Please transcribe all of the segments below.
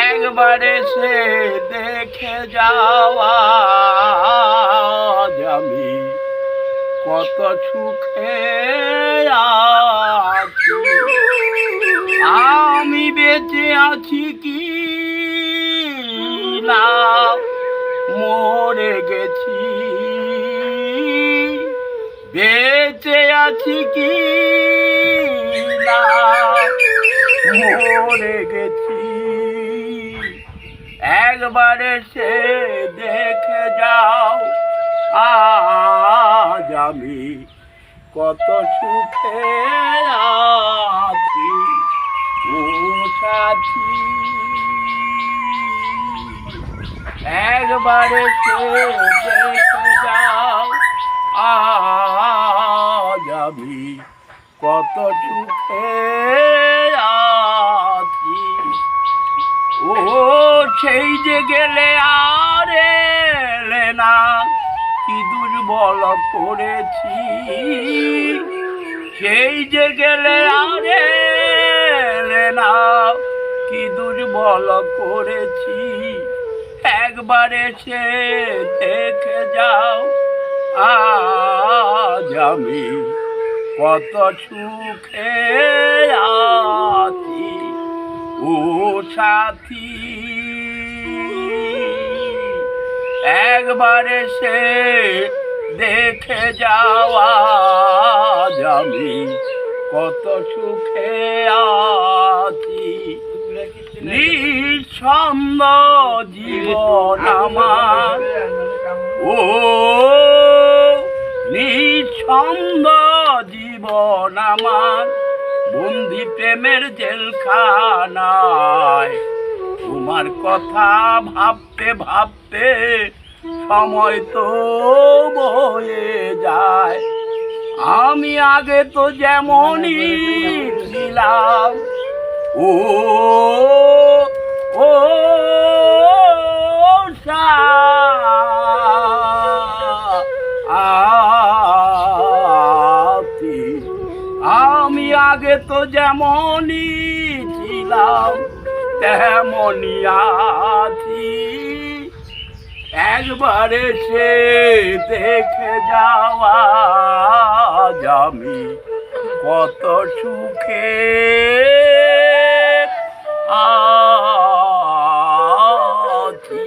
একবারে সে দেখে যাওয়া আমি কত সুখে আছি। আমি বেঁচে আছি কি না মরে গেছি, বেঁচে আছি কি না মরে গেছি। একবারে সে দেখে যাও আজ আমি কত সুখে আছি ও সাথী। একবারে সে দেখে যাও আজ আমি কত সুখে আছি। ও সেই যে গেলে আর এলে না, কি দুর্বল করেছি। সেই যে গেলে আর এলে না, কি দুর্বল করেছি। একবারে সে দেখে যাও আজ আমি কত সুখে আছি ও সাথী। একবারে সে দেখে যাওয়া আমি কত সুখে আছি। নিঃছন্দ জীবন আমার, ও নিঃছন্দ জীবন আমার, বন্দি প্রেমের জেলখানায়। তোমার কথা ভাবতে ভাবতে সময় তো বয়ে যায়। আমি আগে তো যেমনই ছিলাম, ও ও আমি আগে তো যেমনই ছিলাম তেমনই আছি। একবারে সে দেখে যাওয়া আমি কত সুখে আছি।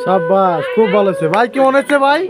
সাব্বাস, খুব ভালো হয়েছে ভাই। কেমন হয়েছে ভাই?